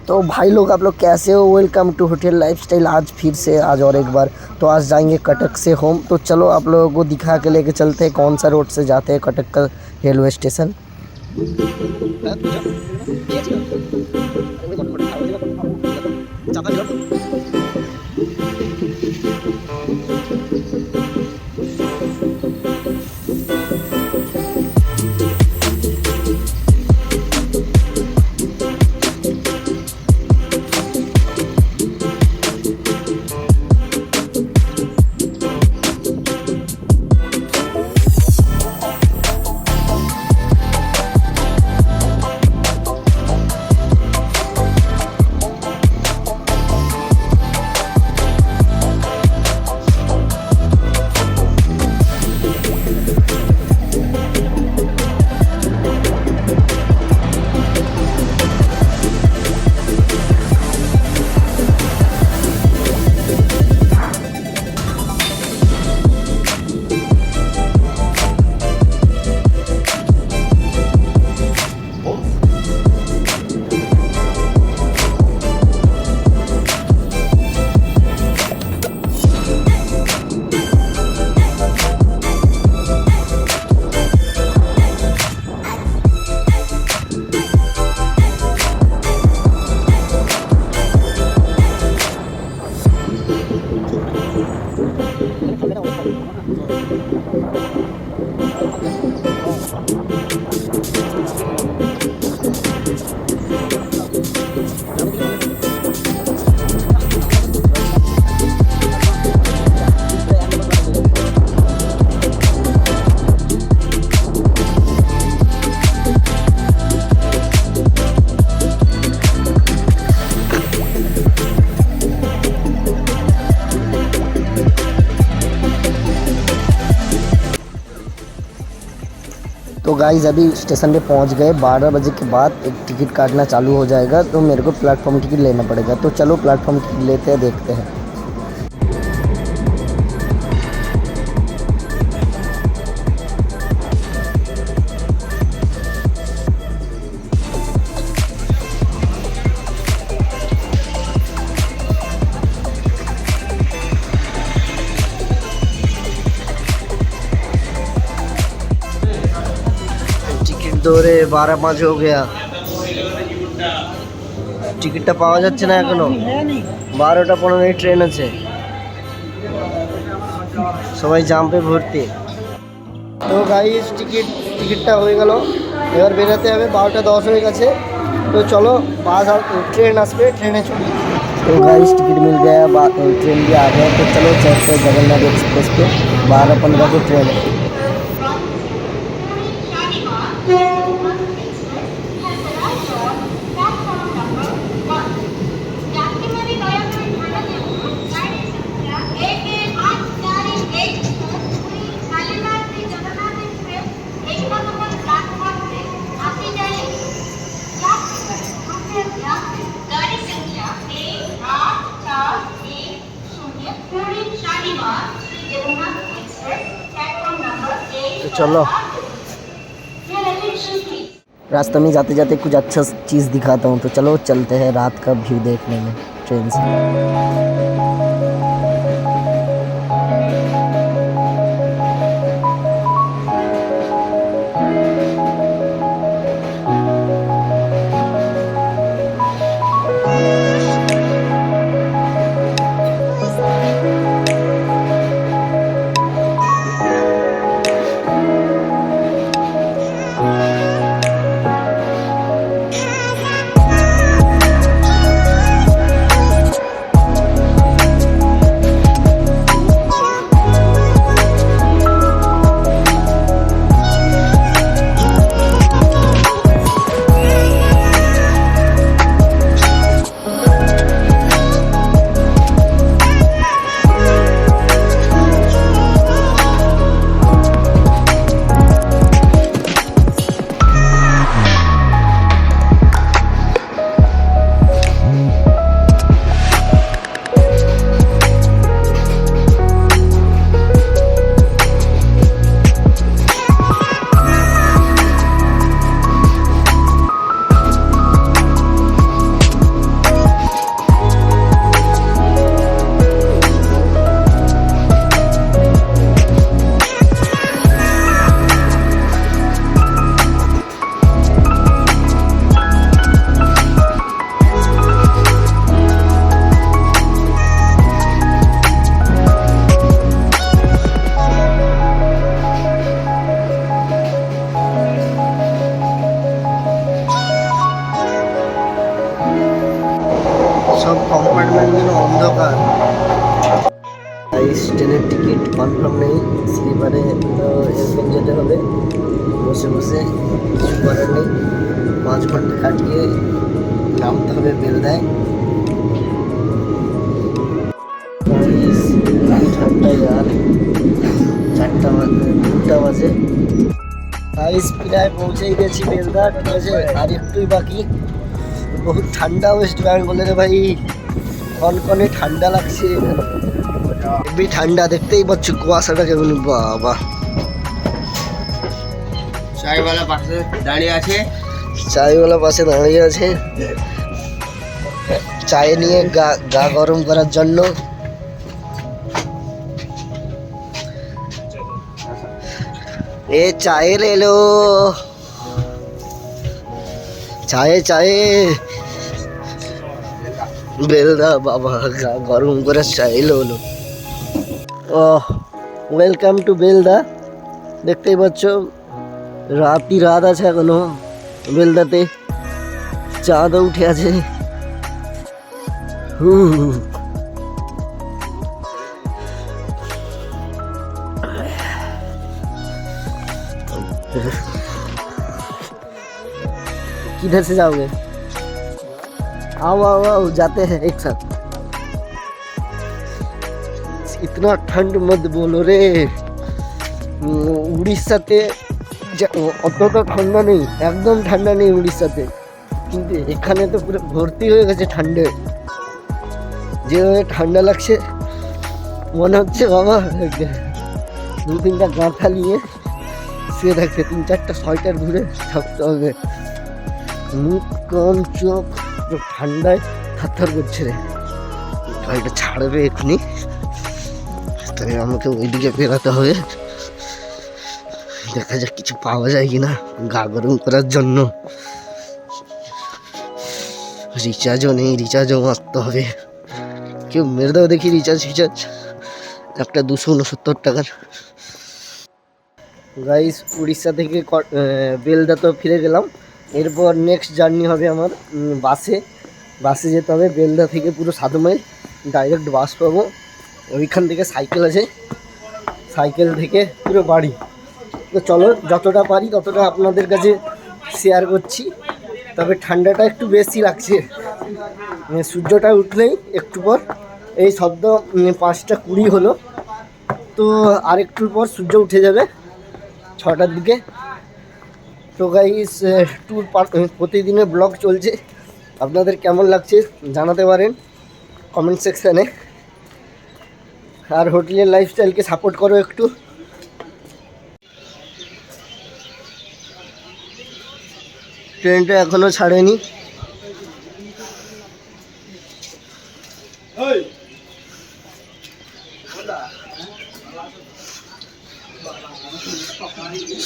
तो भाई लोग आप लोग कैसे हो। Welcome to hotel lifestyle. आज फिर से आज और एक बार तो आज जाएंगे कटक से होम। तो चलो आप लोगों को दिखा के लेके चलते हैं कौन सा रोड से जाते हैं कटक का रेलवे स्टेशन। तो गाइज़ अभी स्टेशन पे पहुंच गए। 12 बजे के बाद एक टिकट काटना चालू हो जाएगा, तो मेरे को प्लेटफॉर्म टिकट लेना पड़ेगा। तो चलो प्लेटफॉर्म टिकट लेते हैं, देखते हैं। দৌড়ে 12-5 हो गया। টিকিটটা পাওয়া যাচ্ছে না এখনো। 12টা 15 ট্রেন আছে, সবাই জাম্পে ভর্তি। তো গাইস টিকিটটা হয়ে গেল, এবার বেরোতে হবে। 12টা 10 হয়ে গেছে। তো চলো বাস ट्रेन আসবে, ट्रेने चली। तो गाइस टिकट मिल गया, ट्रेन भी आ गया। तो चलो चलते हैं जगन्नाथ एक्सप्रेस पे। 12:15 की ट्रेन है। तो चलो रास्ते में जाते जाते कुछ अच्छा चीज़ दिखाता हूँ। तो चलो चलते हैं रात का व्यू देखने में ट्रेन से। সব কম্পার্টমেন্টগুলো অন্ধকার। ট্রেনের টিকিট কনফার্ম নেই, স্লিপারে তো এরকম যেতে হবে, বসে বসে কিছু করার নেই। 5 ঘন্টা কাটিয়ে নামতে হবে বেলদায়। ঠান্ডায় আর 2টা বাজে। প্রায় পৌঁছেই গেছি বেলদা, ঠিক আছে, আর একটুই বাকি। বহুত ঠান্ডা ওয়েস্ট বেঙ্গলের ভাই, কনকনে ঠান্ডা লাগছে। হেভি ঠান্ডা, দেখতেই পাচ্ছ কুয়াশাটা কেমন। বাবা, চায়ওয়ালা পাশে দাঁড়িয়ে আছে, চায়ওয়ালা পাশে দাঁড়িয়ে আছে চায় নিয়ে গা গরম করার জন্য। এ চায়ে ले लो, চায়ে চায়ে বেলদা বাবা, গা গরম করে চাই লো। Welcome to Belda. দেখতেই পাচ্ছ রাত আছে এখনো বেলদাতে, চাঁদও উঠে আছে। किधर से जाओगे? आओ आओ आओ, जाते हैं एक साथ। इतना ठंड मत बोलो रे, উড়িষ্যাতে অতটা ঠান্ডা নেই, একদম ঠান্ডা নেই উড়িষ্যাতে, কিন্তু এখানে তো পুরো ভর্তি হয়ে গেছে ঠান্ডা। যেভাবে ঠান্ডা লাগছে মনে হচ্ছে বাবা 2-3টা গাঁথা নিয়ে শুয়ে থাকতে, 3-4টা সোয়েটার ঘুরে থাকতে হবে। মুখ কান চোখ ঠান্ডায় থারথার করছে রে। গাড়িটা ছাড়বে এক্ষুনি, তাই আমাকে ওইদিকে বেরাতে হবে। দেখা যাক কিছু পাওয়া যায় কিনা গা গরম করার জন্য। রিচার্জও নেই, রিচার্জও মারতে হবে। কেউ মেরে দাও দেখি রিচার্জ একটা 269 টাকার। গাইস, উড়িষ্যা থেকে বেলদা তো ফিরে গেলাম। এরপর নেক্সট জার্নি হবে আমার বাসে যেতে হবে বেলদা থেকে পুরো 7 মাইল ডাইরেক্ট বাস পাবো। ওইখান থেকে সাইকেল আছে, সাইকেল থেকে পুরো বাড়ি। তো চলো যতটা পারি ততটা আপনাদের কাছে শেয়ার করছি। তবে ঠান্ডাটা একটু বেশি লাগছে, সূর্যটা উঠলেই একটু পর, এই শব্দ 5:20 হলো, তো আরেকটুর পর সূর্য উঠে যাবে 6টার দিকে। তো গাইস, ট্যুর প্রতিদিনের ব্লগ চলছে, আপনাদের কেমন লাগছে জানাতে পারেন কমেন্ট সেকশানে। আর হোটেলের লাইফস্টাইলকে সাপোর্ট করো একটু। ট্রেনটা এখনো ছাড়েনি।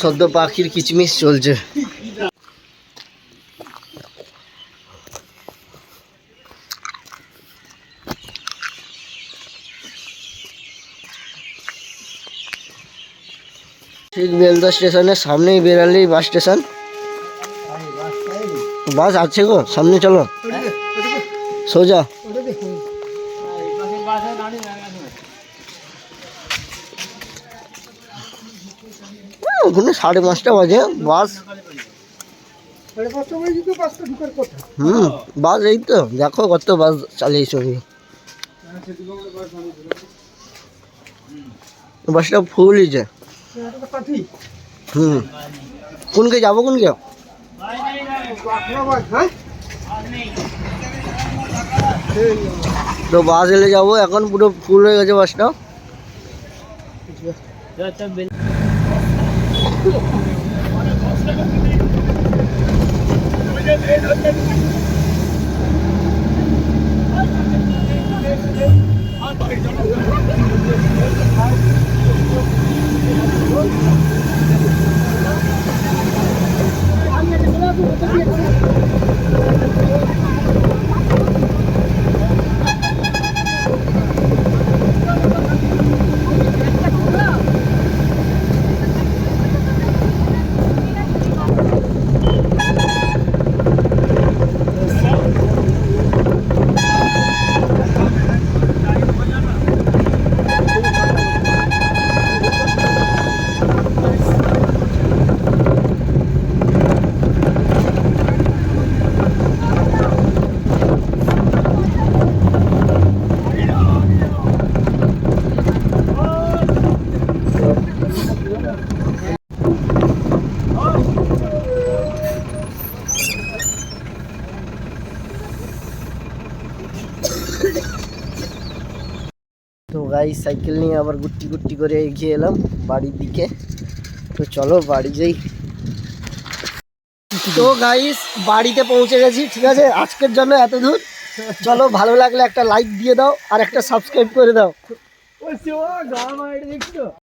সদ্য পাখির কিচমিচ চলছে। ঠিক বেলদা স্টেশনের সামনেই বেরালেই বাস স্টেশন। বাস আছে গো, সামনে চলো সোজা। ওখানে 5:30 বাজে বাস। বাস এই তো দেখো কত বাস চালিয়েছ। বাসটা ফুল হয়েছে। কোনকে যাবো কোনকে? তো বাস এলে যাবো, এখন পুরো ফুল হয়ে গেছে বাসটা। তো গাইস সাইকেল নিয়ে আবার গুট্টি গুট্টি করে এগিয়ে এলাম বাড়ির দিকে। তো চলো বাড়ি যাই। তো গাইস বাড়িতে পৌঁছে গেছি, ঠিক আছে, আজকের জন্য এত দূর। চলো ভালো লাগলে একটা লাইক দিয়ে দাও আর একটা সাবস্ক্রাইব করে দাও।